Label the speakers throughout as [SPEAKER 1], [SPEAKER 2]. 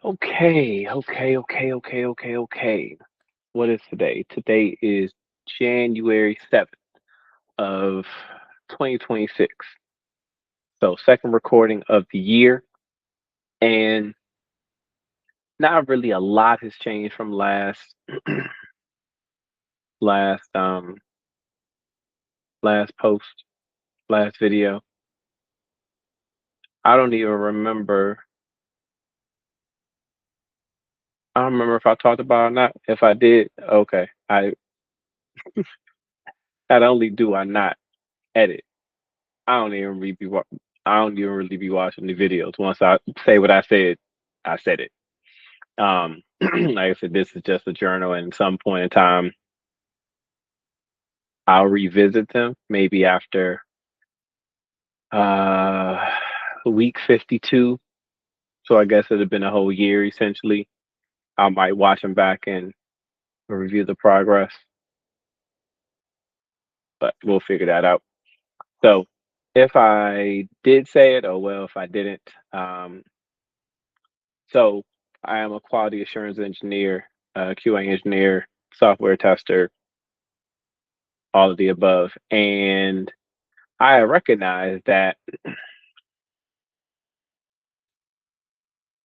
[SPEAKER 1] Okay. What is today? Today is January 7th of 2026. So second recording of the year, and not really a lot has changed from last last post, last video. I don't even remember. I don't remember if I talked about it or not. If I did, okay. I not only do I not edit, I don't even really be wa- I don't even really be watching the videos. Once I say what I said it. Like I said, this is just a journal, and at some point in time, I'll revisit them. Maybe after uh week 52. So I guess it'd have been a whole year essentially. I might watch them back and review the progress, but we'll figure that out. So if I did say it, oh well. If I didn't, um, so I am a quality assurance engineer, QA engineer, software tester, all of the above, and I recognize that.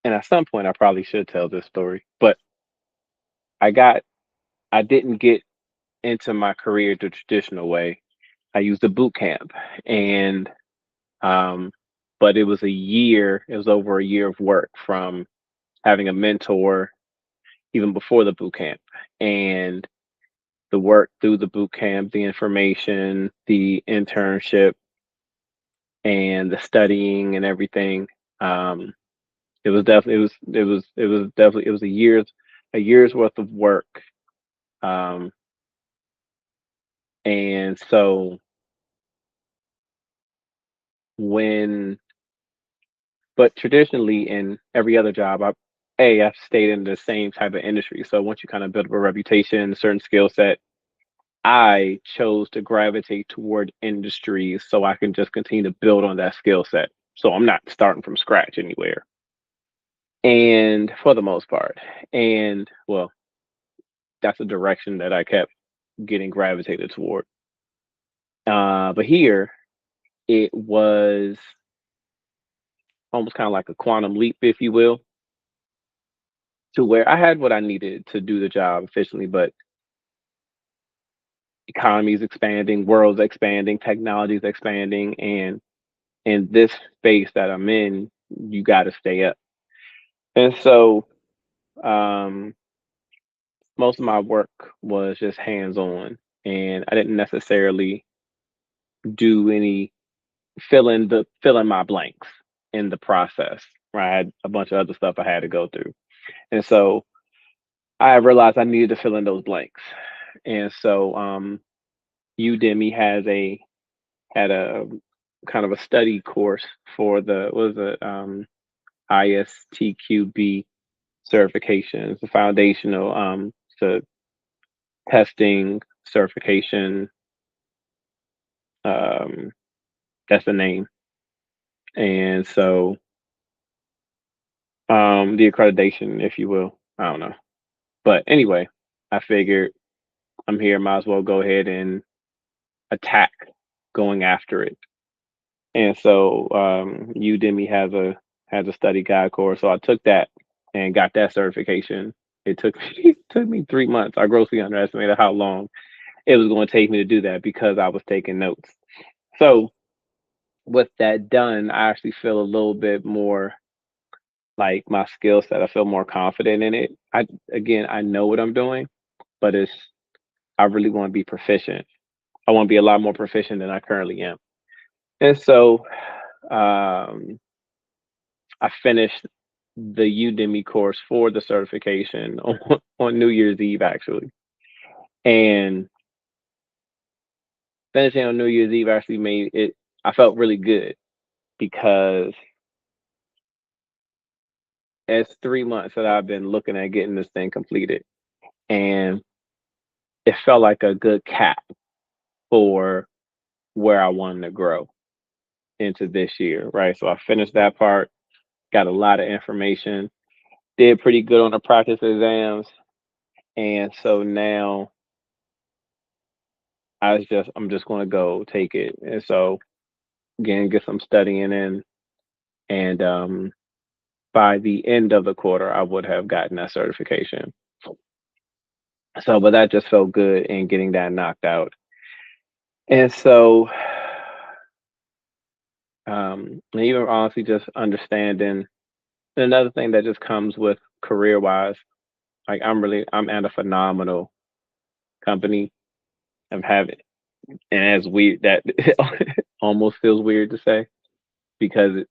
[SPEAKER 1] And at some point, I probably should tell this story, but I got I didn't get into my career the traditional way. I used a boot camp, and um, but it was a year. It was over a year of work from having a mentor even before the boot camp, and the work through the boot camp, the information, the internship, and the studying and everything. Um, it was definitely it was definitely it was a year's worth of work. Um, And so when but traditionally in every other job, I've stayed in the same type of industry. So once you kind of build up a reputation, a certain skill set, I chose to gravitate toward industries so I can just continue to build on that skill set. So I'm not starting from scratch anywhere. And for the most part. And well, that's a direction that I kept getting gravitated toward. But here it was almost kind of like a quantum leap, if you will, to where I had what I needed to do the job efficiently, but economy's expanding, world's expanding, technology's expanding, and in this space that I'm in, you got to stay up. And so, um, most of my work was just hands on, and I didn't necessarily do any fill in my blanks in the process. Right, I had a bunch of other stuff I had to go through, and so I realized I needed to fill in those blanks. And so, Udemy had a kind of a study course for the what was it ISTQB certification. It's a foundational to testing certification. Um, that's the name. And so the accreditation, if you will. I don't know. But anyway, I figured I'm here, might as well go ahead and attack going after it. And so Udemy has a study guide course. So I took that and got that certification. It took me took me 3 months. I grossly underestimated how long it was going to take me to do that because I was taking notes. So with that done, I actually feel a little bit more like my skill set. I feel more confident in it. I know what I'm doing, but I really want to be proficient. I want to be a lot more proficient than I currently am. And so um I finished the Udemy course for the certification on New Year's Eve, actually. And finishing on New Year's Eve actually made it, I felt really good because it's 3 months that I've been looking at getting this thing completed. And it felt like a good cap for where I wanted to grow into this year, right? So I finished that part, got a lot of information. did pretty good on the practice exams, and so now I'm just gonna go take it. And so again, get some studying in, and by the end of the quarter, I would have gotten that certification. So, but that just felt good in getting that knocked out. And so, and even honestly, just understanding and another thing that just comes with career wise, like I'm at a phenomenal company. I'm having, and as weird that almost feels weird to say because it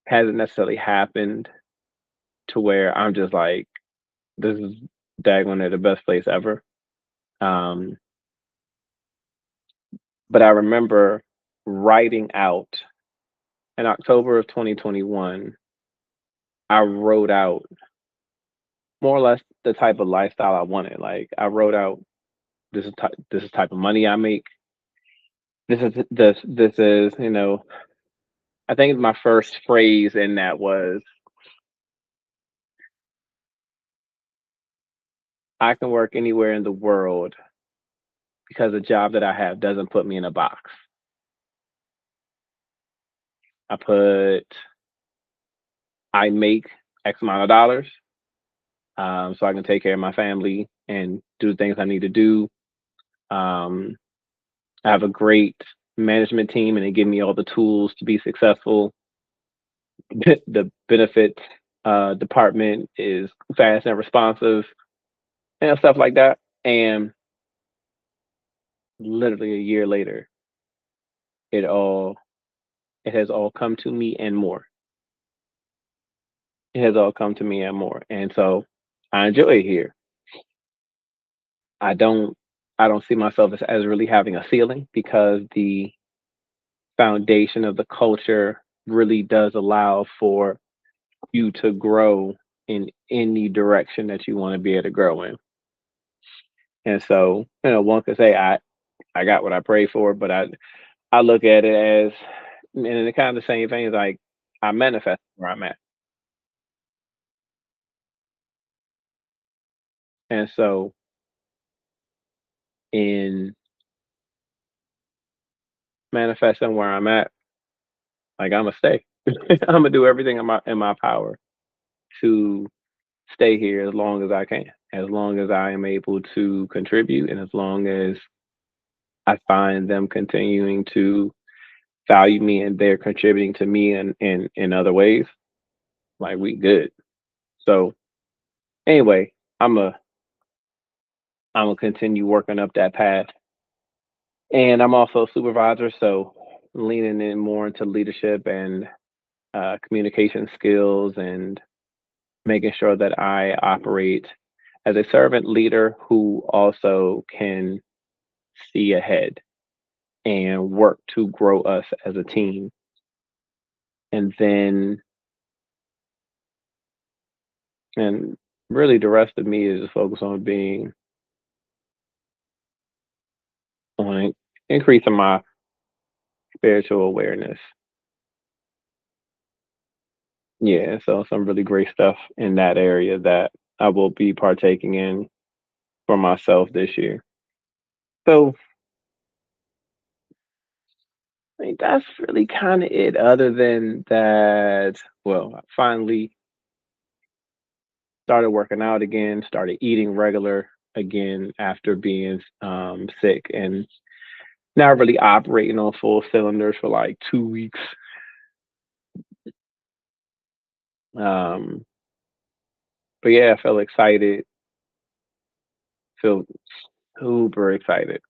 [SPEAKER 1] hasn't necessarily happened to where I'm just like, this is daggone the best place ever. Um, but I remember writing out in October of 2021, I wrote out more or less the type of lifestyle I wanted. Like I wrote out this is type of money I make. This is I think my first phrase in that was I can work anywhere in the world because the job that I have doesn't put me in a box. I put I make X amount of dollars, so I can take care of my family and do the things I need to do. Um, I have a great management team, and they give me all the tools to be successful. The benefits department is fast and responsive, and stuff like that. And literally a year later, it all it has all come to me and more. It has all come to me and more. And so I enjoy it here. I don't I don't see myself as really having a ceiling because the foundation of the culture really does allow for you to grow in any direction that you want to be able to grow in. And so, one could say I got what I prayed for, but I look at it as and in kind of the same thing as like I manifest where I'm at. And so in manifesting where I'm at, like I'ma stay. Imma do everything in my power to stay here as long as I can, as long as I am able to contribute and as long as I find them continuing to value me and they're contributing to me in other ways, like we good. So anyway, I'm a I'm gonna continue working up that path. And I'm also a supervisor, so leaning in more into leadership and communication skills and making sure that I operate as a servant leader who also can see ahead and work to grow us as a team. And then, and really the rest of me is just focused on being, on increasing my spiritual awareness. Yeah, so some really great stuff in that area that I will be partaking in for myself this year. So I think that's really kind of it. Other than that, well, I finally started working out again, started eating regular again after being sick, and not really operating on full cylinders for like 2 weeks. Um, but yeah, I feel excited, feel super excited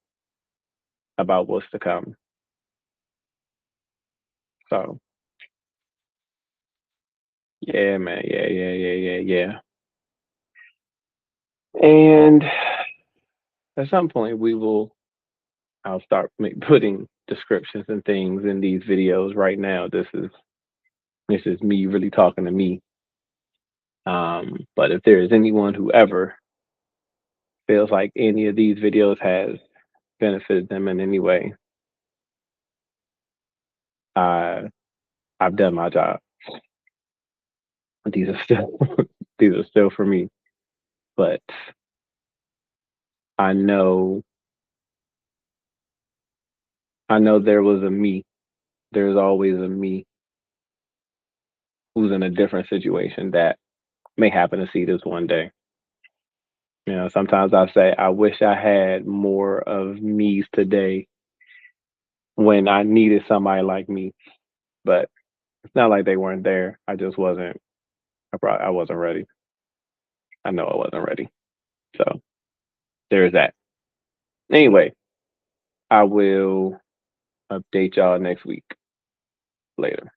[SPEAKER 1] about what's to come. So yeah, man, yeah. And at some point, I'll start putting descriptions and things in these videos. Right now, this is me really talking to me. But if there is anyone who ever feels like any of these videos has benefited them in any way, I I've done my job. These are still These are still for me. But I know I know there was a me. There's always a me who's in a different situation that may happen to see this one day. Sometimes I say I wish I had more of me's today when I needed somebody like me. But it's not like they weren't there. I just wasn't. I wasn't ready. I know I wasn't ready. So there's that. Anyway, I will update y'all next week. Later.